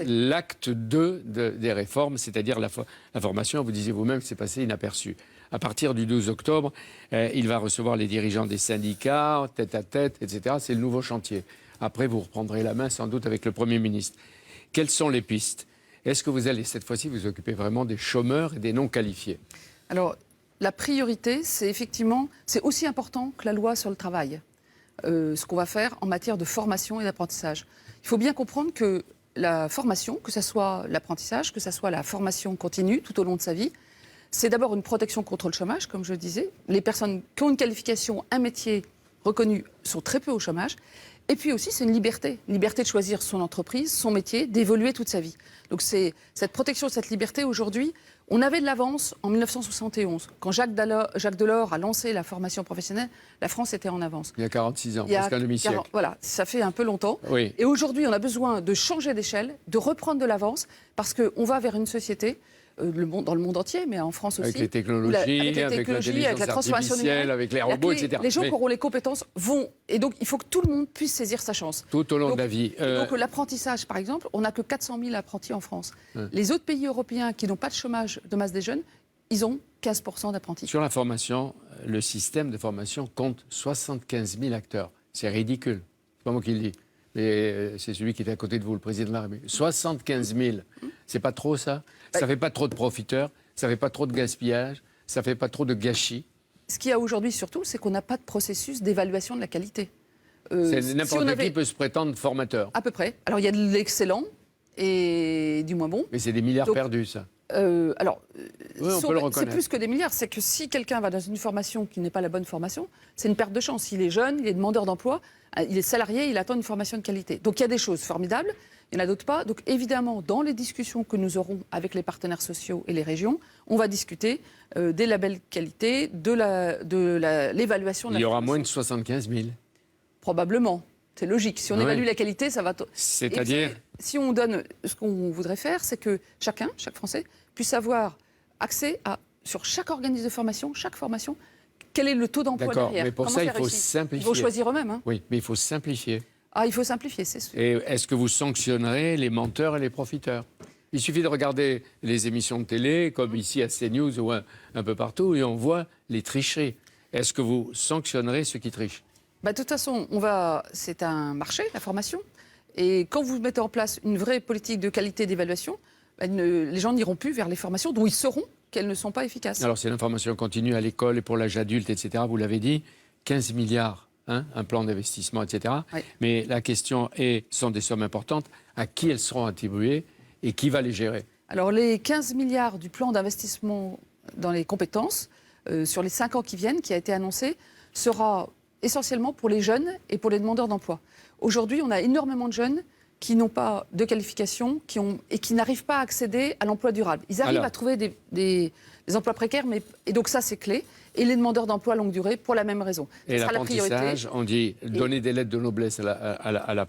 l'acte 2 des réformes, c'est-à-dire la formation. Vous disiez vous-même que c'est passé inaperçu. À partir du 12 octobre, il va recevoir les dirigeants des syndicats, tête à tête, etc. C'est le nouveau chantier. Après, vous reprendrez la main sans doute avec le Premier ministre. Quelles sont les pistes? Est-ce que vous allez cette fois-ci vous occuper vraiment des chômeurs et des non qualifiés? Alors, la priorité, c'est effectivement, c'est aussi important que la loi sur le travail. Ce qu'on va faire en matière de formation et d'apprentissage. Il faut bien comprendre que la formation, que ce soit l'apprentissage, que ce soit la formation continue tout au long de sa vie, c'est d'abord une protection contre le chômage, comme je le disais. Les personnes qui ont une qualification, un métier reconnu, sont très peu au chômage. Et puis aussi, c'est une liberté de choisir son entreprise, son métier, d'évoluer toute sa vie. Donc c'est cette protection, cette liberté, aujourd'hui, on avait de l'avance en 1971. Quand Jacques Delors a lancé la formation professionnelle, la France était en avance. Il y a 46 ans, presque un demi-siècle. Voilà, ça fait un peu longtemps. Oui. Et aujourd'hui, on a besoin de changer d'échelle, de reprendre de l'avance, parce qu'on va vers une société, dans le monde entier, mais en France aussi. Avec les technologies, avec l'intelligence la transformation artificielle, avec les robots, etc. Les gens qui auront les compétences vont... Et donc, il faut que tout le monde puisse saisir sa chance. Tout au long de la vie. Donc, l'apprentissage, par exemple, on n'a que 400 000 apprentis en France. Les autres pays européens qui n'ont pas de chômage de masse des jeunes, ils ont 15% d'apprentis. Sur la formation, le système de formation compte 75 000 acteurs. C'est ridicule. C'est pas moi qui le dis. Mais c'est celui qui est à côté de vous, le président de la République. 75 000. C'est pas trop, ça? Ça fait pas trop de profiteurs? Ça fait pas trop de gaspillage? Ça fait pas trop de gâchis? Ce qu'il y a aujourd'hui, surtout, c'est qu'on n'a pas de processus d'évaluation de la qualité. N'importe qui peut se prétendre formateur. À peu près. Alors, il y a de l'excellent et du moins bon. Mais c'est des milliards perdus, ça. Oui, on peut le reconnaître. C'est plus que des milliards. C'est que si quelqu'un va dans une formation qui n'est pas la bonne formation, c'est une perte de chance. Il est jeune, il est demandeur d'emploi, il est salarié, il attend une formation de qualité. Donc il y a des choses formidables, il y en a d'autres pas. Donc évidemment, dans les discussions que nous aurons avec les partenaires sociaux et les régions, on va discuter des labels qualité, de l'évaluation de la formation. Il y aura moins de 75 000. Probablement. C'est logique. Si on évalue la qualité, ça va... C'est-à-dire... Si on donne... Ce qu'on voudrait faire, c'est que chaque Français, puisse avoir accès à, sur chaque organisme de formation, chaque formation, quel est le taux d'emploi derrière. D'accord, mais pour ça, il faut simplifier. Ils vont choisir eux-mêmes. Hein. Oui, mais il faut simplifier. Ah, il faut simplifier, c'est sûr. Et est-ce que vous sanctionnerez les menteurs et les profiteurs? Il suffit de regarder les émissions de télé, comme ici à CNews ou un peu partout, et on voit les tricheries. Est-ce que vous sanctionnerez ceux qui trichent? De toute façon, c'est un marché, la formation. Et quand vous mettez en place une vraie politique de qualité d'évaluation, les gens n'iront plus vers les formations dont ils sauront qu'elles ne sont pas efficaces. Alors, c'est l'information continue à l'école et pour l'âge adulte, etc. Vous l'avez dit, 15 milliards, un plan d'investissement, etc. Oui. Mais la question sont des sommes importantes. À qui elles seront attribuées et qui va les gérer? Alors, les 15 milliards du plan d'investissement dans les compétences, sur les 5 ans qui viennent, qui a été annoncé, sera essentiellement pour les jeunes et pour les demandeurs d'emploi. Aujourd'hui, on a énormément de jeunes qui n'ont pas de qualification et qui n'arrivent pas à accéder à l'emploi durable. Ils arrivent à trouver des emplois précaires, et donc ça, c'est clé. Et les demandeurs d'emploi longue durée, pour la même raison. Et l'apprentissage, on dit donner des lettres de noblesse à l'apprentissage.